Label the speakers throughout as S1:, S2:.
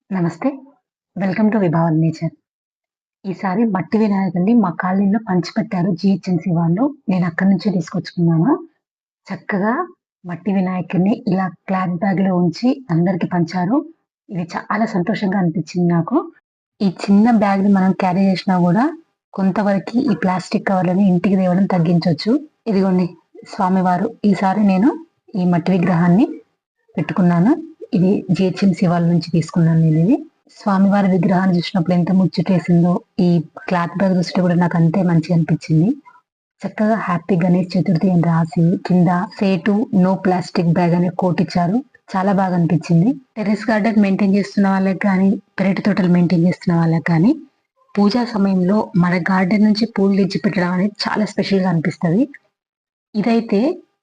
S1: నమస్తే. Welcome to Vibhavan nature. ఈసారి మట్టి వినాయకుడిని మా కాలనీలో పంచిపెట్టారు జీహెచ్ఎంసీ వాళ్ళు. నేను అక్కడి నుంచే తీసుకొచ్చుకున్నాను. చక్కగా మట్టి వినాయకుడిని ఇలా క్లాత్ బ్యాగ్‌లో ఉంచి అందరికి పంచారు. ఇది చాలా సంతోషంగా అనిపించింది నాకు. ఈ చిన్న బ్యాగ్‌ని మనం క్యారీ చేసినా గూడా కొంతవరకి ఈ ప్లాస్టిక్ కవర్‌లని ఇంటికి తేవడం తగ్గించొచ్చు. ఇదిగోండి స్వామివారు. ఈసారి నేను ఈ మట్టి విగ్రహాన్ని పెట్టుకున్నాను. ఇది జీహెచ్ఎంసీ వాళ్ళ నుంచి తీసుకున్నాను నేనిది. స్వామివారి విగ్రహాన్ని చూసినప్పుడు ఎంత ముచ్చటేసిందో, ఈ క్లాత్ బ్యాగ్ చూస్తే కూడా నాకు అంతే మంచిగా అనిపించింది. చక్కగా హ్యాపీ గణేష్ చతుర్థి అని రాసి కింద say to know plastic bag అనే కోట్ ఇచ్చారు. చాలా బాగా అనిపించింది. టెర్రస్ గార్డెన్ మెయింటైన్ చేస్తున్న వాళ్ళకి గానీ, పెరటి తోటలు మెయింటైన్ చేస్తున్న వాళ్ళకి గానీ, పూజా సమయంలో మన గార్డెన్ నుంచి పూలు తెచ్చి పెట్టడం అనేది చాలా స్పెషల్‌గా అనిపిస్తది. ఇదైతే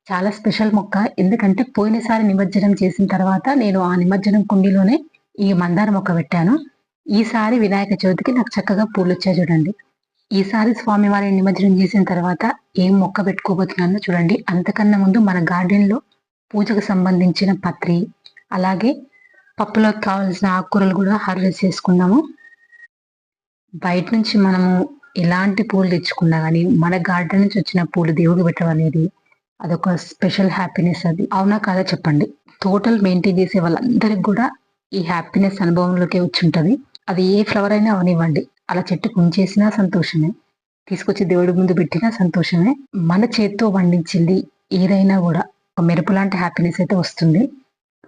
S1: చాలా స్పెషల్ మొక్క. ఎందుకంటే పోయినసారి నిమజ్జనం చేసిన తర్వాత నేను ఆ నిమజ్జనం కుండీలోనే ఈ మందార మొక్క పెట్టాను. ఈసారి వినాయక చవితికి నాకు చక్కగా పూలొచ్చాయి చూడండి. ఈసారి స్వామివారిని నిమజ్జనం చేసిన తర్వాత ఏం మొక్క పెట్టుకోబోతున్నానో చూడండి. అంతకన్నా ముందు మన గార్డెన్‌లో పూజకు సంబంధించిన పత్రి, అలాగే పప్పులోకి కావాల్సిన ఆకుకూరలు కూడా హార్వెస్ట్ చేసుకున్నాము. బయట నుంచి మనము ఎలాంటి పూలు తెచ్చుకున్నా గానీ, మన గార్డెన్ నుంచి వచ్చిన పూలు దేవుడికి పెట్టడం అనేది అదొక స్పెషల్ హ్యాపీనెస్ అది. అవునా కాదా చెప్పండి? తోటలు మెయింటైన్ చేసే వాళ్ళందరికి గూడా ఈ హ్యాపీనెస్ అనుభవంలోకే వచ్చుంటది. అది ఏ ఫ్లవర్ అయినా అవనివ్వండి. అలా చెట్టుకు ఉంచేసినా సంతోషమే. తీసుకొచ్చి దేవుడి ముందు పెట్టినా సంతోషమే. మన చేత్తో పండించింది ఏదైనా గూడా ఒక మెరుపు లాంటి హ్యాపీనెస్ అయితే వస్తుంది.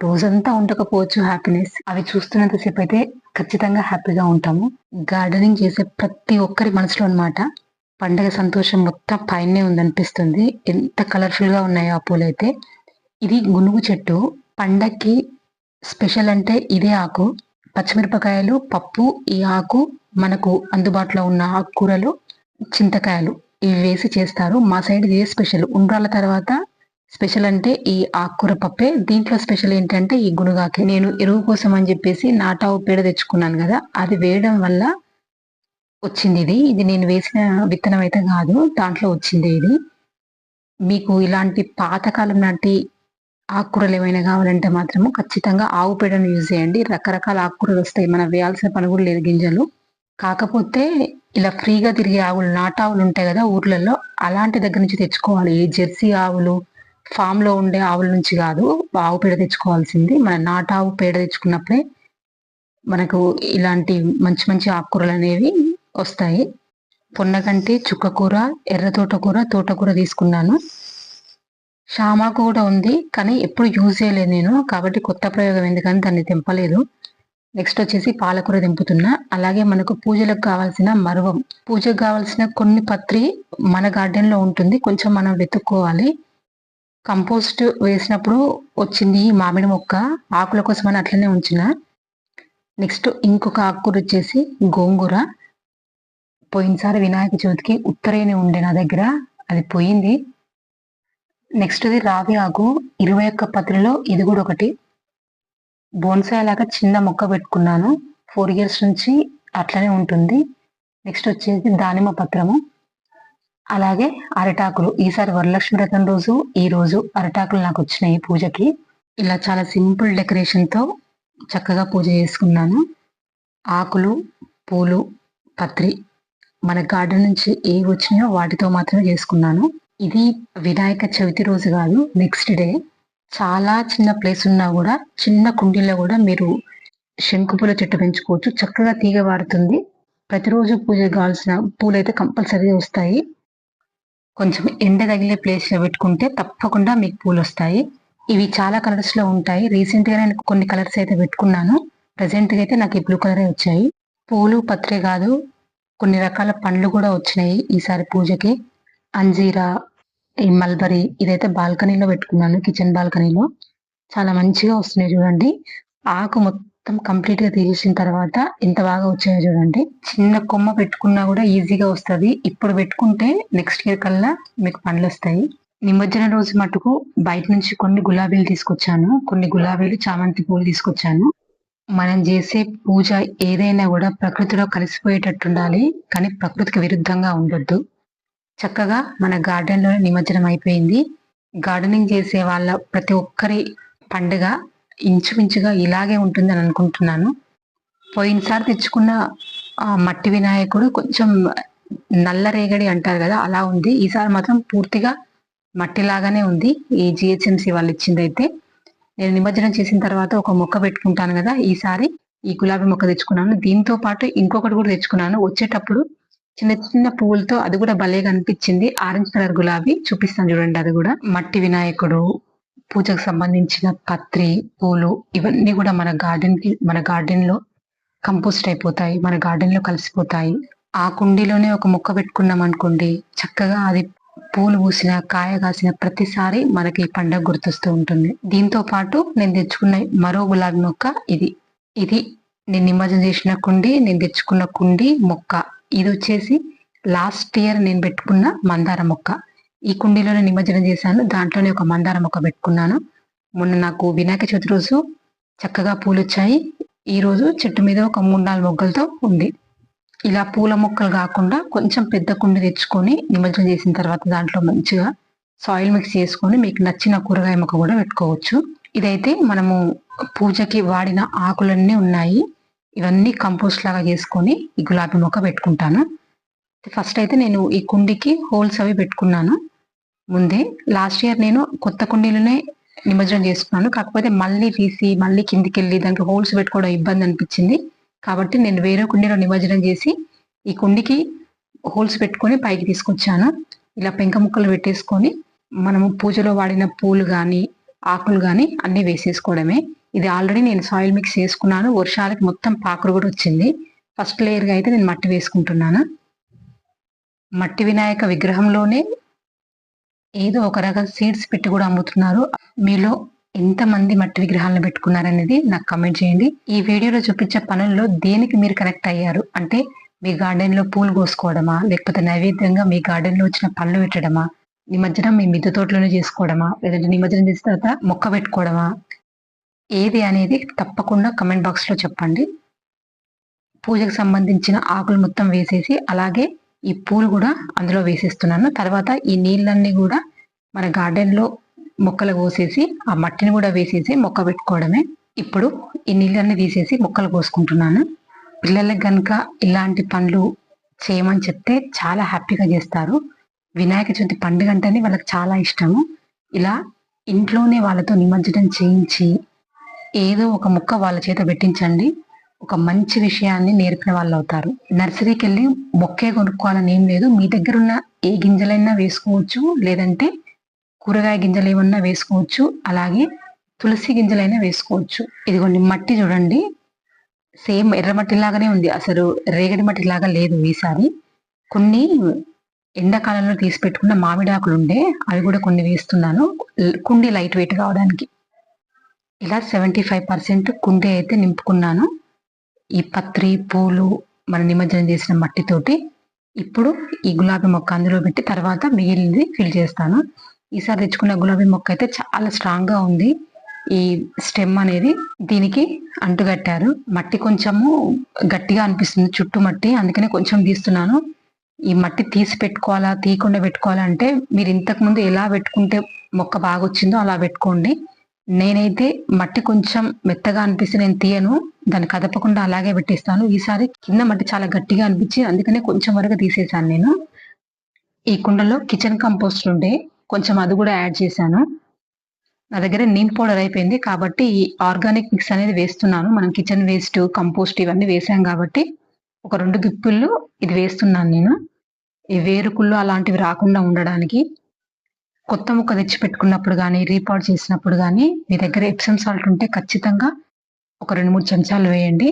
S1: రోజంతా ఉండకపోవచ్చు హ్యాపీనెస్. అవి చూస్తున్నంత సేపయితే ఖచ్చితంగా హ్యాపీగా ఉంటాము. గార్డెనింగ్ చేసే ప్రతి ఒక్కరి మనసులో అన్నమాట పండగ సంతోషం మొత్తం పైనే ఉందనిపిస్తుంది. ఎంత కలర్‌ఫుల్‌గా ఉన్నాయో ఆ పూలైతే. ఇది గునుగు చెట్టు. పండక్కి స్పెషల్ అంటే ఇదే ఆకు. పచ్చిమిరపకాయలు, పప్పు, ఈ ఆకు, మనకు అందుబాటులో ఉన్న ఆకుకూరలు, చింతకాయలు ఇవి వేసి చేస్తారు. మా సైడ్ ఇదే స్పెషల్. ఉండ్రాళ్ళ తర్వాత స్పెషల్ అంటే ఈ ఆకుకూర పప్పే. దీంట్లో స్పెషల్ ఏంటంటే ఈ గునుగాకే. నేను ఎరువు కోసం అని జెప్పేసి నాటావు పేడ తెచ్చుకున్నాను గదా! అది వేయడం వల్ల వచ్చిందిది. ఇది నేను వేసిన విత్తనం అయితే గాదు. దాంట్లో వచ్చిందే ఇది. మీకు ఇలాంటి పాతకాలం నాటి ఆకుకూరలేమైనా గావాలంటే మాత్రము ఖచ్చితంగా ఆవు పేడను యూజ్ జేయండి. రకరకాల ఆకుకూరలొస్తాయి. మనం వేయాల్సిన పని గూడా లేదు గింజలు. కాకపోతే ఇలా ఫ్రీగా తిరిగే ఆవులు, నాటావులుంటాయి గదా ఊర్లలో, అలాంటి దగ్గర నుంచి తెచ్చుకోవాలి. ఈ జెర్సీ ఆవులు, ఫామ్‌లో ఉండే ఆవుల నుంచి గాదు. ఆవు పేడ తెచ్చుకోవాల్సింది. మన నాటావు పేడ తెచ్చుకున్నప్పుడే మనకు ఇలాంటి మంచి మంచి ఆకుకూరలనేవి ఒస్తాయి. పొన్నగంటి, చుక్కకూర, ఎర్ర తోటకూర, తోటకూర తీసుకున్నాను. షామాకు గూడా ఉంది. కానీ ఎప్పుడు యూజ్ చేయలేదు నేను. కాబట్టి కొత్త ప్రయోగం ఎందుకని దాన్ని తెంపలేదు. నెక్స్ట్ వచ్చేసి పాలకూర తెంపుతున్నా. అలాగే మనకు పూజలకు కావాల్సిన మరువం. పూజకు కావాల్సిన కొన్ని పత్రి మన గార్డెన్‌లో ఉంటుంది. కొంచెం మనం వెతుక్కోవాలి. కంపోస్ట్ వేసినప్పుడు వచ్చింది ఈ మామిడి మొక్క. ఆకుల కోసమని అట్లనే ఉంచిన. నెక్స్ట్ ఇంకొక ఆకుకూరొచ్చేసి గోంగూర. పోయినసారి వినాయక చవితికి ఉత్తరేణి ఉండే నా దగ్గర. అది పోయింది. నెక్స్ట్‌ది రావి ఆకు. 21 పత్రిలో ఇది గూడా ఒకటి. బోన్సాయ్ లాగా చిన్న మొక్క పెట్టుకున్నాను. 4 ఇయర్స్ నుంచి అట్లనే ఉంటుంది. నెక్స్ట్ వచ్చేసి దానిమ్మ పత్రము. అలాగే అరిటాకులు. ఈసారి వరలక్ష్మి వ్రతం రోజు, ఈ రోజు అరిటాకులు నాకొచ్చినాయి పూజకి. ఇలా చాలా సింపుల్ డెకరేషన్‌తో చక్కగా పూజ చేసుకున్నాను. ఆకులు, పూలు, పత్రి మన గార్డెన్ నుంచి ఏవొచ్చినాయో వాటితో మాత్రమే చేసుకున్నాను. ఇది వినాయక చవితి రోజు గాదు. Next day. చాలా చిన్న ప్లేస్ ఉన్నా గూడా, చిన్న కుండీలో గూడా మీరు శంకు పూల చెట్టు పెంచుకోవచ్చు. చక్కగా తీగ పారుతుంది. ప్రతిరోజు పూజకు గావాల్సిన పూలైతే కంపల్సరీగా వస్తాయి. కొంచెం ఎండ తగిలే ప్లేస్‌లో పెట్టుకుంటే తప్పకుండా మీకు పూలొస్తాయి. ఇవి చాలా కలర్స్‌లో ఉంటాయి. రీసెంట్‌గా నేను కొన్ని కలర్స్ అయితే పెట్టుకున్నాను. ప్రెజెంట్‌గా అయితే నాకు ఈ బ్లూ కలరే వచ్చాయి. పూలు, పత్రే గాదు, కొన్ని రకాల పండ్లు గూడా వచ్చినాయి ఈసారి పూజకి. అంజీరా, ఈ మల్బరీ ఇదైతే బాల్కనీలో పెట్టుకున్నాను. కిచెన్ బాల్కనీలో. చాలా మంచిగా వస్తున్నాయి చూడండి. ఆకు మొత్తం కంప్లీట్‌గా తీసేసిన తర్వాత ఎంత బాగా వచ్చాయో చూడండి. చిన్న కొమ్మ పెట్టుకున్నా గూడా ఈజీగా వస్తది. ఇప్పుడు పెట్టుకుంటే నెక్స్ట్ ఇయర్ కల్లా మీకు పండ్లొస్తాయి. నిమజ్జనం రోజు మటుకు బయట నుంచి కొన్ని గులాబీలు తీసుకొచ్చాను. కొన్ని గులాబీలు, చామంతి పూలు తీసుకొచ్చాను. మనం జేసే పూజ ఏదైనా గూడా ప్రకృతిలో కలిసిపోయేటట్టుండాలి. కానీ ప్రకృతికి విరుద్ధంగా ఉండొద్దు. చక్కగా మన గార్డెన్‌లోనే నిమజ్జనం అయిపోయింది. గార్డెనింగ్ చేసే వాళ్ళ ప్రతి ఒక్కరి పండుగ ఇంచుమించుగా ఇలాగే ఉంటుందని అనుకుంటున్నాను. పోయినసారి తెచ్చుకున్న మట్టి వినాయకుడు కొంచెం నల్ల రేగడి అంటారు కదా, అలా ఉంది. ఈసారి మాత్రం పూర్తిగా మట్టిలాగానే ఉంది. ఈ జిహెచ్ఎంసి వాళ్ళు ఇచ్చిందైతే. నేను నిమజ్జనం చేసిన తర్వాత ఒక మొక్క పెట్టుకుంటాను కదా, ఈసారి ఈ గులాబీ మొక్క తెచ్చుకున్నాను. దీంతో పాటు ఇంకొకటి కూడా తెచ్చుకున్నాను. వచ్చేటప్పుడు చిన్న చిన్న పువ్వులతో, అది కూడా భలేగా అనిపించింది. ఆరెంజ్ కలర్ గులాబీ చూపిస్తాను చూడండి. అది కూడా మట్టి వినాయకుడు, పూజకు సంబంధించిన పత్రి, పూలు ఇవన్నీ కూడా మన గార్డెన్ లో కంపోస్ట్ అయిపోతాయి, మన గార్డెన్ లో కలిసిపోతాయి. ఆ కుండీలోనే ఒక మొక్క పెట్టుకున్నాం అనుకోండి, చక్కగా అది పూలు పూసిన, కాయ కాసిన ప్రతిసారి మనకి పండగ గుర్తొస్తూ ఉంటుంది. దీంతో పాటు నేను తెచ్చుకున్న మరో గులాబీ మొక్క ఇది నేను నిమజ్జనం చేసిన కుండి, నేను తెచ్చుకున్న కుండి మొక్క. ఇది వచ్చేసి లాస్ట్ ఇయర్ నేను పెట్టుకున్న మందార మొక్క. ఈ కుండీలోనే నిమజ్జనం చేశాను, దాంట్లోనే ఒక మందార మొక్క పెట్టుకున్నాను. మొన్న నాకు వినాయక చవితి రోజు చక్కగా పూలు వచ్చాయి. ఈ రోజు చెట్టు మీద ఒక 3-4 మొగ్గలతో ఉంది. ఇలా పూల మొక్కలు కాకుండా కొంచెం పెద్ద కుండి తెచ్చుకొని నిమజ్జనం చేసిన తర్వాత దాంట్లో మంచిగా సాయిల్ మిక్స్ చేసుకొని మీకు నచ్చిన కూరగాయ మొక్క కూడా పెట్టుకోవచ్చు. ఇదైతే మనము పూజకి వాడిన ఆకులన్నీ ఉన్నాయి. ఇవన్నీ కంపోస్ట్ లాగా చేసుకొని ఈ గులాబీ మొక్క పెట్టుకుంటాను. ఫస్ట్ అయితే నేను ఈ కుండికి హోల్స్ అవి పెట్టుకున్నాను ముందే. లాస్ట్ ఇయర్ నేను కొత్త కుండీలోనే నిమజ్జనం చేసుకున్నాను. కాకపోతే మళ్ళీ తీసి మళ్ళీ కిందికి వెళ్ళి దానికి హోల్స్ పెట్టుకోవడం ఇబ్బంది అనిపించింది. కాబట్టి నేను వేరే కుండీలో నిమజ్జనం చేసి ఈ కుండికి హోల్స్ పెట్టుకొని పైకి తీసుకొచ్చాను. ఇలా పెంక ముక్కలు పెట్టేసుకొని మనము పూజలో వాడిన పూలు కానీ ఆకులు కానీ అన్ని వేసేసుకోవడమే. ఇది ఆల్రెడీ నేను సాయిల్ మిక్స్ చేసుకున్నాను. వర్షాలకి మొత్తం పాకురు కూడా వచ్చింది. ఫస్ట్ లేయర్గా అయితే నేను మట్టి వేసుకుంటున్నాను. మట్టి వినాయక విగ్రహంలోనే ఏదో ఒక రకం సీడ్స్ పెట్టి కూడా అమ్ముతున్నారు. మీలో ఎంతమంది మట్టి విగ్రహాలను పెట్టుకున్నారనేది నాకు కమెంట్ చేయండి. ఈ వీడియోలో చూపించే పనుల్లో దేనికి మీరు కనెక్ట్ అయ్యారు? అంటే మీ గార్డెన్ లో పూలు కోసుకోవడమా, లేకపోతే నైవేద్యంగా మీ గార్డెన్ లో వచ్చిన పళ్ళు పెట్టడమా, నిమజ్జనం మీ మిద్దె తోటలోనే చేసుకోవడమా, లేదంటే నిమజ్జనం చేసిన తర్వాత మొక్క పెట్టుకోవడమా, ఏది అనేది తప్పకుండా కమెంట్ బాక్స్ లో చెప్పండి. పూజకు సంబంధించిన ఆకులు మొత్తం వేసేసి అలాగే ఈ పూలు కూడా అందులో వేసేస్తున్నాను. తర్వాత ఈ నీళ్ళన్నీ కూడా మన గార్డెన్ లో మొక్కలు కోసేసి ఆ మట్టిని కూడా వేసేసి మొక్క పెట్టుకోవడమే. ఇప్పుడు ఈ నీళ్ళన్నీ తీసేసి మొక్కలు కోసుకుంటున్నాను. పిల్లలకు కనుక ఇలాంటి పనులు చేయమని చెప్తే చాలా హ్యాపీగా చేస్తారు. వినాయక చవితి పండుగ అంటేనే వాళ్ళకి చాలా ఇష్టము. ఇలా ఇంట్లోనే వాళ్ళతో నిమజ్జనం చేయించి ఏదో ఒక మొక్క వాళ్ళ చేత పెట్టించండి, ఒక మంచి విషయాన్ని నేర్పిన వాళ్ళు అవుతారు. నర్సరీకి వెళ్ళి మొక్కే కొనుక్కోవాలని ఏం లేదు. మీ దగ్గర ఉన్న ఏ గింజలైనా వేసుకోవచ్చు, లేదంటే కూరగాయ గింజలు ఏమన్నా వేసుకోవచ్చు, అలాగే తులసి గింజలైనా వేసుకోవచ్చు. ఇదిగోండి మట్టి చూడండి, సేమ్ ఎర్రమట్టి లాగానే ఉంది, అసలు రేగడి మట్టి లాగా లేదు. ఈసారి కొన్ని ఎండాకాలంలో తీసి పెట్టుకున్న మామిడాకులు ఉండే, అవి కూడా కొన్ని వేస్తున్నాను కుండీ లైట్ వెయిట్ కావడానికి. ఇలా 75% కుండీ అయితే నింపుకున్నాను ఈ పత్రి, పూలు, మన నిమజ్జనం చేసిన మట్టితోటి. ఇప్పుడు ఈ గులాబీ మొక్క అందులో పెట్టి తర్వాత మిగిలింది ఫిల్ చేస్తాను. ఈసారి తెచ్చుకున్న గులాబీ మొక్క అయితే చాలా స్ట్రాంగ్ గా ఉంది. ఈ స్టెమ్ అనేది దీనికి అంటుగట్టారు. మట్టి కొంచెము గట్టిగా అనిపిస్తుంది చుట్టూ మట్టి, అందుకనే కొంచెం తీస్తున్నాను. ఈ మట్టి తీసి పెట్టుకోవాలా తీయకుండా పెట్టుకోవాలా అంటే మీరు ఇంతకు ముందు ఎలా పెట్టుకుంటే మొక్క బాగా వచ్చిందో అలా పెట్టుకోండి. నేనైతే మట్టి కొంచెం మెత్తగా అనిపిస్తే నేను తీయను, దాన్ని కదపకుండా అలాగే పెట్టేస్తాను. ఈసారి కింద మట్టి చాలా గట్టిగా అనిపించి అందుకనే కొంచెం వరకు తీసేసాను నేను. ఈ కుండలో కిచెన్ కంపోస్ట్ ఉండే, కొంచెం అది కూడా యాడ్ చేశాను. నా దగ్గర నీమ్ పౌడర్ అయిపోయింది కాబట్టి ఈ ఆర్గానిక్ మిక్స్ అనేది వేస్తున్నాను. మనం కిచెన్ వేస్ట్, కంపోస్ట్ ఇవన్నీ వేసాం కాబట్టి ఒక 2 గిప్పుళ్ళు ఇది వేస్తున్నాను నేను. ఈ వేరుకుళ్ళు అలాంటివి రాకుండా ఉండడానికి. కొత్త ముక్క తెచ్చి పెట్టుకున్నప్పుడు కానీ, రీపాట్ చేసినప్పుడు కానీ మీ దగ్గర ఎప్సమ్ సాల్ట్ ఉంటే ఖచ్చితంగా ఒక 2-3 చెంచాలు వేయండి.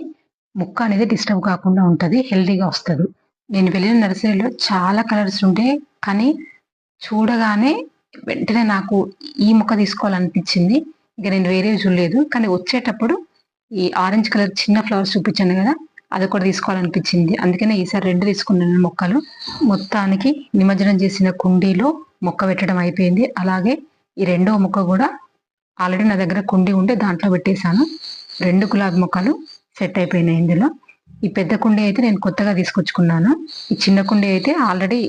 S1: ముక్క అనేది డిస్టర్బ్ కాకుండా ఉంటుంది, హెల్దీగా వస్తుంది. నేను వెళ్ళిన నర్సరీలో చాలా కలర్స్ ఉంటే, కానీ చూడగానే వెంటనే నాకు ఈ మొక్క తీసుకోవాలనిపించింది. ఇక నేను వేరేవి చూడలేదు. కానీ వచ్చేటప్పుడు ఈ ఆరెంజ్ కలర్ చిన్న ఫ్లవర్స్ చూపించాను కదా, అది కూడా తీసుకోవాలనిపించింది. అందుకనే ఈసారి 2 తీసుకున్నాను మొక్కలు. మొత్తానికి నిమజ్జనం చేసిన కుండీలో మొక్క పెట్టడం అయిపోయింది. అలాగే ఈ 2వ మొక్క కూడా ఆల్రెడీ నా దగ్గర కుండీ ఉంటే దాంట్లో పెట్టేశాను. 2 గులాబీ మొక్కలు సెట్ అయిపోయినాయి ఇందులో. ఈ పెద్ద కుండీ అయితే నేను కొత్తగా తీసుకొచ్చుకున్నాను. ఈ చిన్న కుండీ అయితే ఆల్రెడీ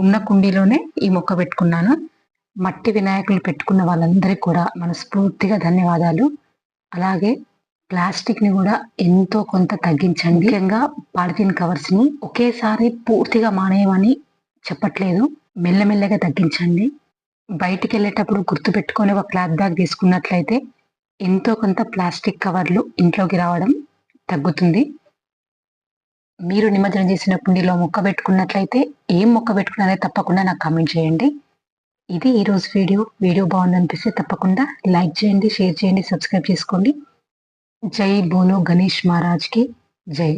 S1: ఉన్న కుండీలోనే ఈ మొక్క పెట్టుకున్నాను. మట్టి వినాయకులు పెట్టుకున్న వాళ్ళందరికీ కూడా మనస్ఫూర్తిగా ధన్యవాదాలు. అలాగే ప్లాస్టిక్‌ని గూడా ఎంతో కొంత తగ్గించండి. ముఖ్యంగా పాలిథీన్ కవర్స్‌ని ఒకేసారి పూర్తిగా మానేయమని చెప్పట్లేదు. మెల్లమెల్లగా తగ్గించండి. బయటికెళ్ళేటప్పుడు గుర్తుపెట్టుకొని ఒక క్లాత్ బ్యాగ్ తీసుకున్నట్లయితే ఎంతో కొంత ప్లాస్టిక్ కవర్లు ఇంట్లోకి రావడం తగ్గుతుంది. మీరు నిమజ్జనం చేసిన కుండీలో మొక్క పెట్టుకున్నట్లయితే ఏం మొక్క పెట్టుకున్నారో తప్పకుండా నాకు కామెంట్ చేయండి. ఇది ఈరోజు వీడియో. వీడియో బాగుందనిపిస్తే తప్పకుండా లైక్ చేయండి, షేర్ చేయండి, సబ్స్క్రైబ్ చేసుకోండి. జై బోలో గణేష్ మహారాజ్‌కి జై.